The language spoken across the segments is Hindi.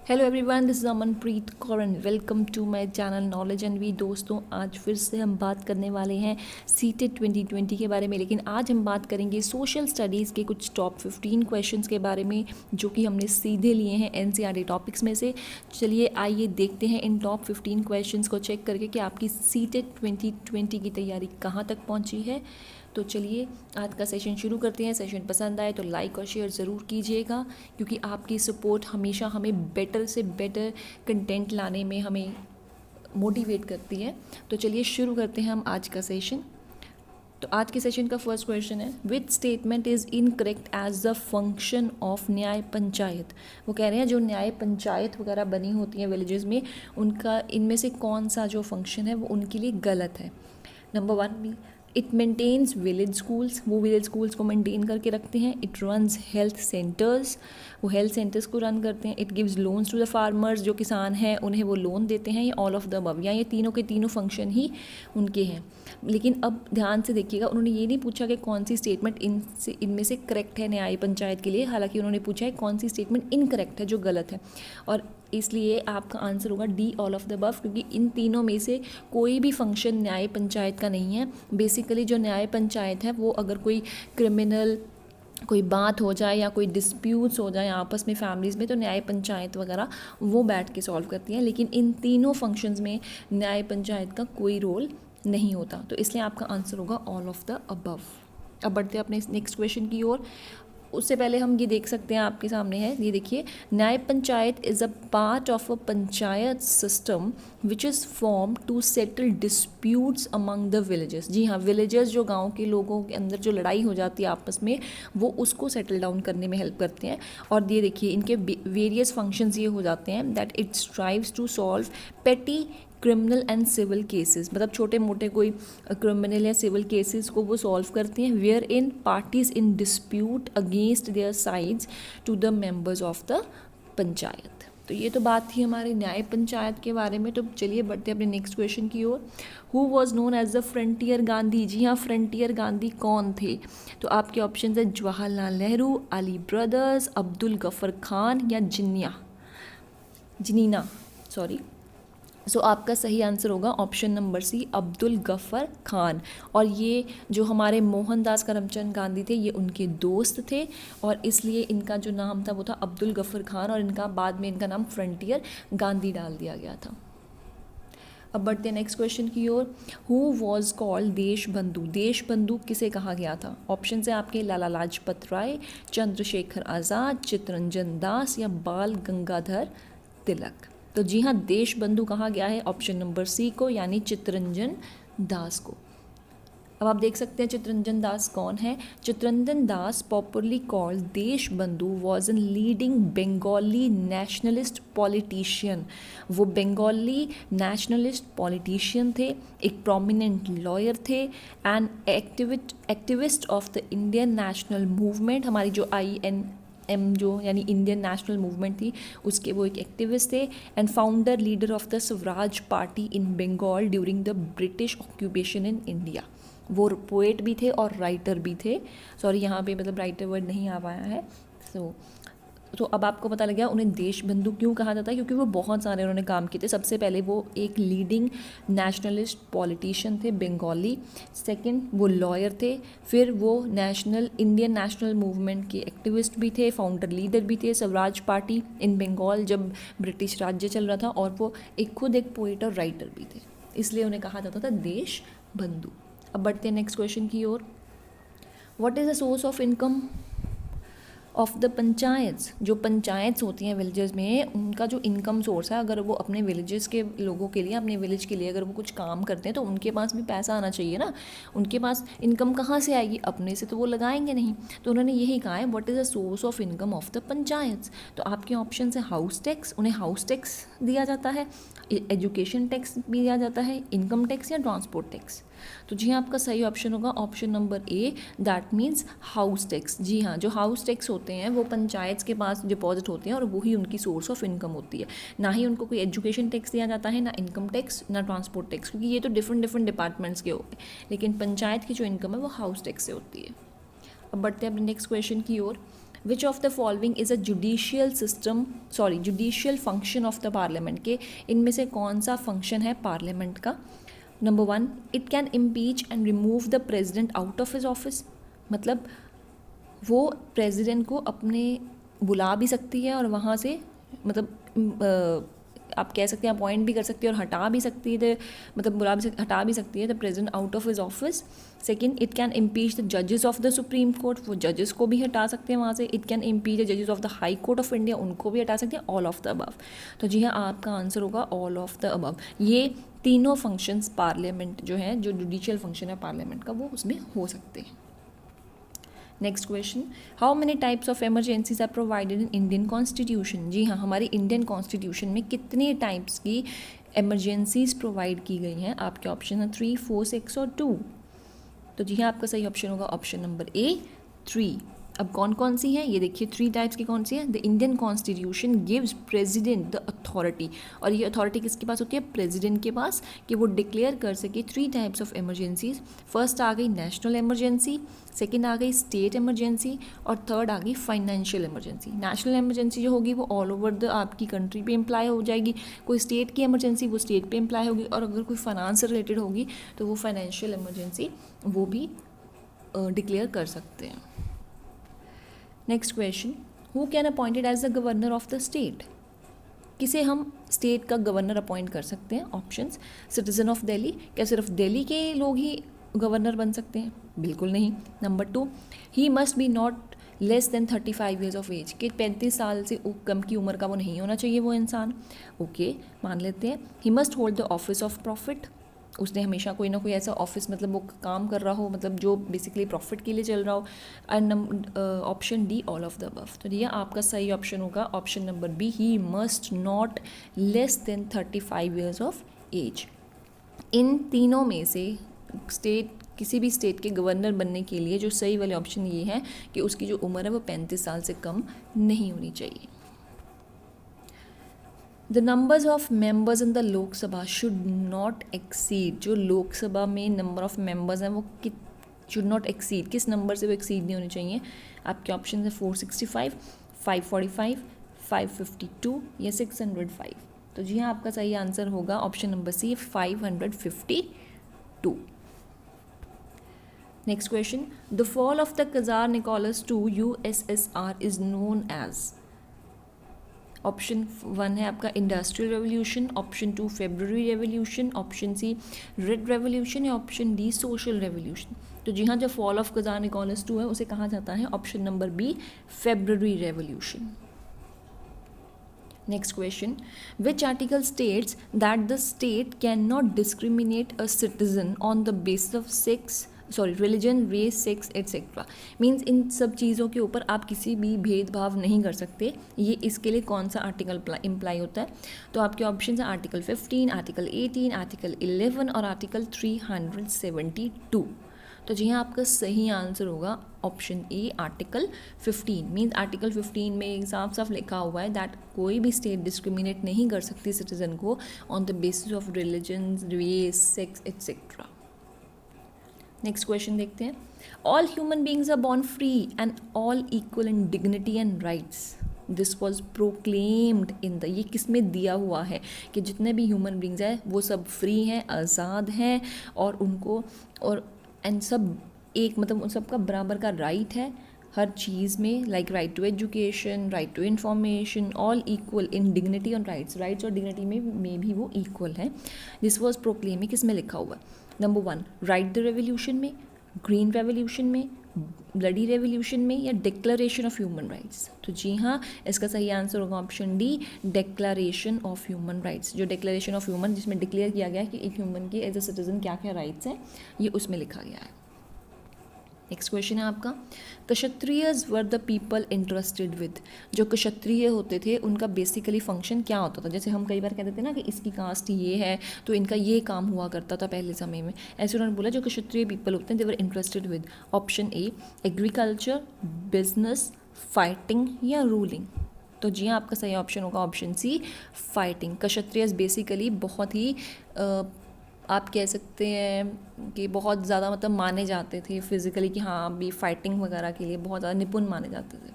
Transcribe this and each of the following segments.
Hello everyone, this is Amanpreet Kaur and welcome to my channel knowledge and we. दोस्तों, आज फिर से हम बात करने वाले हैं सीटेट 2020 के बारे में। लेकिन आज हम बात करेंगे सोशल स्टडीज़ के कुछ टॉप 15 क्वेश्चंस के बारे में, जो कि हमने सीधे लिए हैं एनसीईआरटी टॉपिक्स में से। चलिए आइए देखते हैं इन टॉप 15 क्वेश्चंस को चेक करके कि आपकी सीटेट 2020 की तैयारी कहाँ तक पहुँची है। तो चलिए आज का सेशन शुरू करते हैं। सेशन पसंद आए तो लाइक और शेयर ज़रूर कीजिएगा, क्योंकि आपकी सपोर्ट हमेशा हमें बेटर से बेटर कंटेंट लाने में हमें मोटिवेट करती है। तो चलिए शुरू करते हैं हम आज का सेशन। तो आज के सेशन का फर्स्ट क्वेश्चन है, which statement is incorrect as the function of Nyaya Panchayat. वो कह रहे हैं जो न्याय पंचायत वगैरह बनी होती हैं विलेजेस में, उनका इनमें से कौन सा जो फंक्शन है वो उनके लिए गलत है। Number 1, it maintains village schools, वो विलेज स्कूल्स को मेंटेन करके रखते हैं। इट रन्स हेल्थ सेंटर्स, वो हेल्थ सेंटर्स को रन करते हैं। It gives loans to the farmers, जो किसान हैं उन्हें वो लोन देते हैं। ये ऑल ऑफ द अबव, या ये तीनों के तीनों फंक्शन ही उनके हैं। लेकिन अब ध्यान से देखिएगा, उन्होंने ये नहीं पूछा कि कौन सी स्टेटमेंट इनमें से करेक्ट है न्याय पंचायत के लिए, हालांकि उन्होंने पूछा है कौन सी स्टेटमेंट इनकरेक्ट है, जो गलत है। और इसलिए आपका आंसर होगा D, all of the above, क्योंकि इन तीनों में से कोई भी फंक्शन न्याय पंचायत का नहीं है। बेसिकली जो न्याय पंचायत है वो अगर कोई क्रिमिनल कोई बात हो जाए या कोई डिस्प्यूट्स हो जाए आपस में फैमिलीज़ में, तो न्याय पंचायत वगैरह वो बैठ के सॉल्व करती हैं। लेकिन इन तीनों फंक्शंस में न्याय पंचायत का कोई रोल नहीं होता, तो इसलिए आपका आंसर होगा ऑल ऑफ द अबव। अब बढ़ते हैं अपने नेक्स्ट क्वेश्चन की ओर। उससे पहले हम ये देख सकते हैं, आपके सामने है, ये देखिए, Nyaya Panchayat is a part of a panchayat system which is form to settle disputes among the villages. जी हाँ, विलेजेस जो गांव के लोगों के अंदर जो लड़ाई हो जाती है आपस में, वो उसको सेटल डाउन करने में हेल्प करते हैं। और ये देखिए, इनके वेरियस फंक्शंस ये हो जाते हैं that it strives to solve petty criminal and civil cases, मतलब छोटे मोटे कोई क्रिमिनल या सिविल केसेस को वो सॉल्व करती हैं। Where in parties in dispute against their sides to the members of the panchayat. तो ये तो बात थी हमारे न्याय पंचायत के बारे में। तो चलिए बढ़ते हैं अपने नेक्स्ट क्वेश्चन की ओर। Who was known as the frontier Gandhi. जी हाँ, फ्रंटियर गांधी कौन थे? तो आपके ऑप्शन है जवाहरलाल नेहरू, अली ब्रदर्स, अब्दुल गफर खान या जिनीना सॉरी। सो आपका सही आंसर होगा option number C, Abdul Ghaffar Khan. और ये जो हमारे मोहनदास करमचंद गांधी थे, ये उनके दोस्त थे, और इसलिए इनका जो नाम था वो था अब्दुल गफ़र खान, और इनका बाद में इनका नाम फ्रंटियर गांधी डाल दिया गया था। अब बढ़ते हैं नेक्स्ट क्वेश्चन की ओर। हु वॉज कॉल्ड देश बंधु। देश बंधु किसे कहा गया था? ऑप्शन है आपके लाला लाजपत राय, चंद्रशेखर आज़ाद, चित्तरंजन दास या बाल गंगाधर तिलक। तो जी हाँ, देश बंधु कहा गया है ऑप्शन नंबर सी को, यानी चित्तरंजन दास को। अब आप देख सकते हैं चित्तरंजन दास कौन है। चित्तरंजन दास, पॉपुलरली कॉल्ड देश बंधु, was an leading Bengali nationalist politician. वो बंगाली नेशनलिस्ट पॉलिटिशियन थे, एक प्रोमिनेंट लॉयर थे, and activist of the Indian national movement. हमारी जो INM जो यानी इंडियन नेशनल मूवमेंट थी, उसके वो एक एक्टिविस्ट थे, and founder leader of the Swaraj party in Bengal during the British occupation in India. वो पोएट भी थे और राइटर भी थे। सॉरी, यहाँ पे मतलब राइटर वर्ड नहीं आ पाया है। तो अब आपको पता लग गया उन्हें देश बंधु क्यों कहा जाता है, क्योंकि वो बहुत सारे उन्होंने काम किए थे। सबसे पहले वो एक लीडिंग नेशनलिस्ट पॉलिटिशियन थे बंगाली, सेकंड वो लॉयर थे, फिर वो इंडियन नेशनल मूवमेंट के एक्टिविस्ट भी थे, फाउंडर लीडर भी थे स्वराज पार्टी इन बंगाल जब ब्रिटिश राज्य चल रहा था, और वो खुद एक पोएट और राइटर भी थे, इसलिए उन्हें कहा जाता था देश बंधु। अब बढ़ते हैं नेक्स्ट क्वेश्चन की ओर। What is the source of income of the panchayats. जो पंचायत्स होती हैं विलेजेस में, उनका जो इनकम सोर्स है, अगर वो अपने विलेजेस के लोगों के लिए, अपने विलेज के लिए अगर वो कुछ काम करते हैं, तो उनके पास भी पैसा आना चाहिए ना। उनके पास इनकम कहाँ से आएगी? अपने से तो वो लगाएंगे नहीं। तो उन्होंने यही कहा है, what is the source of income of the panchayats. तो आपके ऑप्शन है हाउस टैक्स, उन्हें हाउस टैक्स दिया जाता है, एजुकेशन टैक्स भी दिया जाता है, इनकम टैक्स या ट्रांसपोर्ट टैक्स। तो जी हाँ, आपका सही ऑप्शन होगा option number A, that means house tax. जी हाँ, जो हाउस टैक्स होते हैं वो पंचायत के पास डिपॉजिट होते हैं, और वही उनकी सोर्स ऑफ इनकम होती है। ना ही उनको कोई एजुकेशन टैक्स दिया जाता है, ना इनकम टैक्स, ना ट्रांसपोर्ट टैक्स, क्योंकि ये तो डिफरेंट डिपार्टमेंट्स के होते हैं। लेकिन पंचायत की जो इनकम है वो हाउस टैक्स से होती है। अब बढ़ते हैं अपने नेक्स्ट क्वेश्चन की ओर। Which of the following is a judicial system judicial function of the parliament के इनमें से कौन सा फंक्शन है पार्लियामेंट का? Number 1, it can impeach and remove the president out of his office, मतलब वो प्रेसिडेंट को अपने बुला भी सकती है और वहाँ से मतलब आप कह सकते हैं अपॉइंट भी कर सकती है और हटा भी सकती है, मतलब हटा भी सकती है the president out of his office. Second, it can impeach the जजेस ऑफ द सुप्रीम कोर्ट, वो जजेस को भी हटा सकते हैं वहाँ से। इट कैन इम्पीच द जजेस of the high court of India, उनको भी हटा सकते हैं। ऑल ऑफ द अबव, तो जी हाँ आपका आंसर होगा ऑल ऑफ द अबव। ये तीनों फंक्शंस पार्लियामेंट जो है, जो जुडिशियल फंक्शन है पार्लियामेंट का, वो उसमें हो सकते हैं। Next question, how many types of emergencies are provided in Indian constitution? जी हाँ, हमारे इंडियन कॉन्स्टिट्यूशन में कितने टाइप्स की एमरजेंसीज प्रोवाइड की गई हैं? आपके ऑप्शन है 3, 4, 6 और 2। तो जी हाँ आपका सही ऑप्शन होगा ऑप्शन नंबर ए 3। अब कौन कौन सी है ये देखिए, 3 टाइप्स की कौन सी है? The Indian constitution gives president the authority, और ये अथॉरिटी किसके पास होती है? प्रेसिडेंट के पास, कि वो डिक्लेयर कर सके 3 टाइप्स ऑफ एमरजेंसीज। फर्स्ट आ गई नेशनल एमरजेंसी, सेकेंड आ गई स्टेट एमरजेंसी, और थर्ड आ गई फाइनेंशियल एमरजेंसी। नेशनल एमरजेंसी जो होगी वो ऑल ओवर द आपकी कंट्री पे अप्लाई हो जाएगी, कोई स्टेट की एमरजेंसी वो स्टेट पे अप्लाई होगी, और अगर कोई फाइनेंस से रिलेटेड होगी तो वो फाइनेंशियल एमरजेंसी वो भी डिक्लेयर कर सकते हैं। Next question, who can appointed as the governor of the state? किसे हम स्टेट का गवर्नर अपॉइंट कर सकते हैं? ऑप्शंस, सिटीजन ऑफ दिल्ली, क्या सिर्फ दिल्ली के लोग ही गवर्नर बन सकते हैं? बिल्कुल नहीं। Number 2, he must be not less than 35 years of age, कि 35 साल से कम की उम्र का वो नहीं होना चाहिए वो इंसान। ओके, मान लेते हैं। He must hold the office of profit, उसने हमेशा कोई ना कोई ऐसा ऑफिस मतलब वो काम कर रहा हो, मतलब जो बेसिकली प्रॉफिट के लिए चल रहा हो। And option D all of the above, तो ये आपका सही ऑप्शन होगा option number B, he must not less than 35 years of age. इन तीनों में से किसी भी स्टेट के गवर्नर बनने के लिए जो सही वाले ऑप्शन ये है कि उसकी जो उम्र है वो 35 साल से कम नहीं होनी चाहिए। The numbers of members in the Lok Sabha should not exceed, जो लोकसभा में नंबर ऑफ मेंबर्स हैं वो शुड नॉट एक्सीड, किस नंबर से वो एक्सीड नहीं होनी चाहिए? आपके ऑप्शन है 465, 545, 552 या 605। तो जी हाँ आपका सही आंसर होगा option number C 552। Next question, the fall of the czar Nicholas two USSR is known as? Option 1 है आपका industrial revolution, option 2 February revolution, option C red revolution या ऑप्शन डी सोशल रेवोल्यूशन। तो जी हाँ, जो fall of czar Nicholas two है उसे कहा जाता है option number B February revolution. Next question, which article states that the state can not discriminate a citizen on the basis of religion, race, sex etcetera. Means इन सब चीज़ों के ऊपर आप किसी भी भेदभाव नहीं कर सकते। ये इसके लिए कौन सा आर्टिकल इम्प्लाई होता है? तो आपके ऑप्शन है आर्टिकल 15, आर्टिकल 18, आर्टिकल 11 और आर्टिकल 372। तो जी हाँ आपका सही आंसर होगा option A article 15। Means article 15 में साफ साफ लिखा हुआ है दैट कोई भी स्टेट डिस्क्रिमिनेट नहीं कर सकती सिटीजन को on the basis of religion, race, sex etcetera. Next question देखते हैं, all human beings are born free and all equal in dignity and rights, this was proclaimed in the, ये किस में दिया हुआ है कि जितने भी ह्यूमन बींग्स हैं वो सब फ्री हैं, आज़ाद हैं, और उनको और एंड सब एक मतलब उन सबका बराबर का राइट है हर चीज़ में, like right to education, right to information, all equal in dignity और राइट्स और डिग्निटी में भी वो इक्वल है। दिस वॉज प्रोक्लेम किस में लिखा हुआ है? नंबर 1 राइट द रेवोल्यूशन में, ग्रीन रेवोल्यूशन में, ब्लडी रेवोल्यूशन में, या डिक्लेरेशन ऑफ ह्यूमन राइट्स। तो जी हाँ इसका सही आंसर होगा option D declaration of human rights. जो डिक्लेरेशन ऑफ ह्यूमन जिसमें डिक्लेयर किया गया है कि एक ह्यूमन के एज ए सिटीजन क्या क्या राइट्स हैं, ये उसमें लिखा गया है। नेक्स्ट क्वेश्चन है आपका, Kshatriyas were the people interested with, जो क्षत्रिय होते थे उनका बेसिकली फंक्शन क्या होता था? जैसे हम कई बार कहते थे ना कि इसकी कास्ट ये है तो इनका ये काम हुआ करता था पहले समय में, ऐसे उन्होंने बोला जो क्षत्रिय पीपल होते हैं they were interested with. Option A agriculture, business, fighting या रूलिंग। तो जी हाँ आपका सही ऑप्शन होगा option C fighting. Kshatriyas basically बहुत ही आप कह सकते हैं कि बहुत ज़्यादा मतलब माने जाते थे फिज़िकली कि हाँ अभी फाइटिंग वगैरह के लिए बहुत ज़्यादा निपुण माने जाते थे।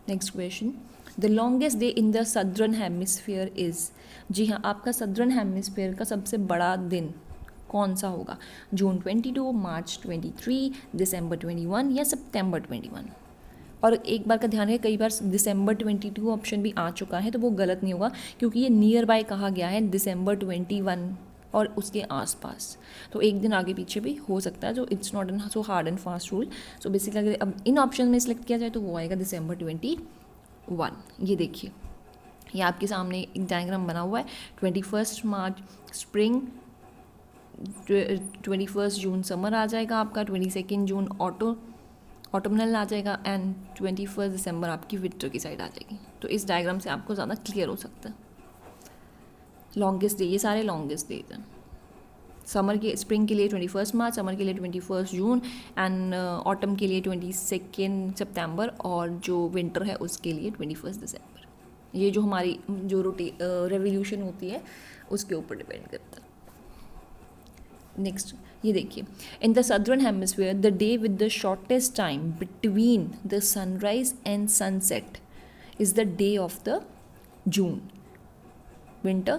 Next question, the longest day in the southern hemisphere is. जी हाँ, आपका सदर्न हेमिस्फीयर का सबसे बड़ा दिन कौन सा होगा? जून 22, मार्च 23, दिसंबर 21 या सितंबर 21? और एक बार का ध्यान है, कई बार दिसंबर 22 ऑप्शन भी आ चुका है, तो वो गलत नहीं होगा क्योंकि ये नियर बाय कहा गया है दिसंबर 21 और उसके आसपास, तो एक दिन आगे पीछे भी हो सकता है, जो it's not an so hard and fast rule. So basically अगर अब इन ऑप्शन में सिलेक्ट किया जाए तो वो आएगा दिसंबर 21। ये देखिए, ये आपके सामने एक डायग्राम बना हुआ है। 21 मार्च स्प्रिंग, 21 जून समर आ जाएगा आपका, 22 जून ऑटोमनल आ जाएगा एंड 21 दिसंबर आपकी विंटर की साइड आ जाएगी। तो इस डायग्राम से आपको ज़्यादा क्लियर हो सकता है। लॉन्गेस्ट डे, ये सारे लॉन्गेस्ट डेज हैं। समर के, स्प्रिंग के लिए 21 मार्च, समर के लिए 21 जून एंड ऑटम के लिए 22 सितंबर और जो विंटर है उसके लिए 21 दिसंबर। ये जो हमारी जो रेवोल्यूशन होती है उसके ऊपर डिपेंड करता है। नेक्स्ट ये देखिए, इन the southern hemisphere the day with the shortest time between the sunrise and sunset is the day of the June winter,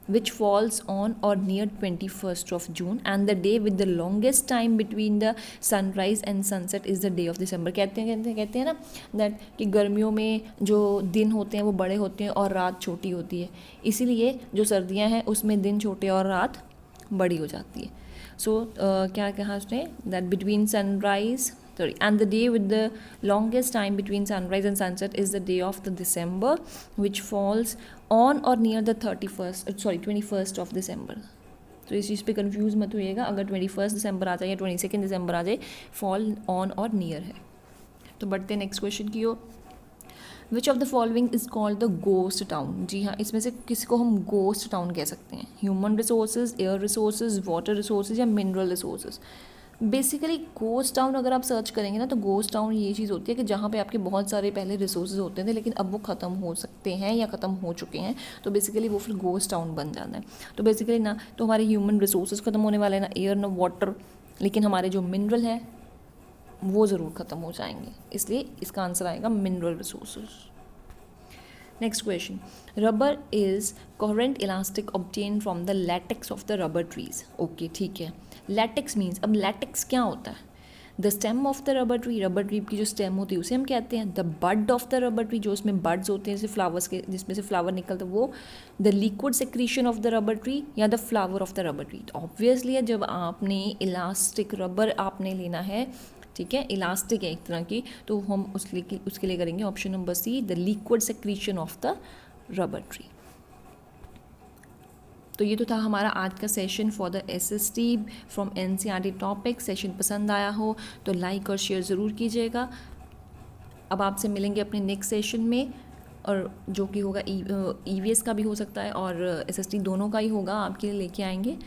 which falls on or near 21st of June, and the day with the longest time between the sunrise and sunset is the day of December। कहते हैं ना दैट कि गर्मियों में जो दिन होते हैं वो बड़े होते हैं और रात छोटी होती है, इसीलिए जो सर्दियां हैं उसमें दिन छोटे और रात बड़ी हो जाती है। सो क्या कहा उसने, that between sunrise and the day with the longest time between sunrise and sunset is the day of the December, which falls on or near the 21st of December। तो इस चीज़ पे कंफ्यूज मत होइएगा, अगर 21 दिसंबर आ जाए या 22 दिसंबर आ जाए, फॉल ऑन और नियर है। तो बढ़ते हैं नेक्स्ट क्वेश्चन की ओर। Which of the following is called the ghost town. जी हाँ, इसमें से किसी को हम गोस्ट टाउन कह सकते हैं? Human resources, air resources, water resources या mineral resources. Basically ghost town अगर आप सर्च करेंगे ना, तो गोस्ट टाउन ये चीज़ होती है कि जहाँ पे आपके बहुत सारे पहले रिसोर्सेज होते थे लेकिन अब वो ख़त्म हो सकते हैं या ख़त्म हो चुके हैं, तो बेसिकली वो फिर गोस्ट टाउन बन जाता है। तो बेसिकली ना तो हमारे ह्यूमन रिसोर्सेज ख़त्म होने वाले हैं, ना एयर ना वाटर, लेकिन हमारे जो मिनरल है वो ज़रूर ख़त्म हो जाएंगे, इसलिए इसका आंसर आएगा mineral resources. Next question, rubber is coherent elastic obtain from the latex of the rubber trees. Okay ठीक है, लैटेक्स मीन्स, अब लैटेक्स क्या होता है? The stem of the rubber tree, rubber tree की जो स्टेम होती है उसे हम कहते हैं। The bud of the rubber tree, जो उसमें बड्स होते हैं जैसे फ्लावर्स के, जिसमें से फ्लावर निकलता है वो। The liquid secretion of the rubber tree या the flower of the rubber tree. तो ऑब्वियसली है, जब आपने इलास्टिक रबर आपने लेना है, ठीक है, इलास्टिक है एक तरह की, तो हम उसके लिए करेंगे option number C, the liquid secretion of the rubber tree. तो ये तो था हमारा आज का session for the SST from NCERT topic. Session पसंद आया हो तो लाइक और शेयर ज़रूर कीजिएगा। अब आपसे मिलेंगे अपने नेक्स्ट सेशन में, और जो कि होगा EVS का भी हो सकता है और SST दोनों का ही होगा, आपके लिए लेके आएंगे।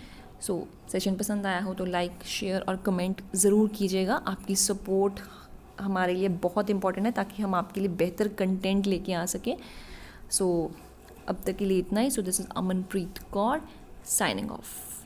सो सेशन पसंद आया हो तो लाइक शेयर और कमेंट ज़रूर कीजिएगा। आपकी सपोर्ट हमारे लिए बहुत इंपॉर्टेंट है ताकि हम आपके लिए बेहतर कंटेंट लेके आ सकें। सो अब तक के लिए इतना ही। So this is Amanpreet Kaur signing of.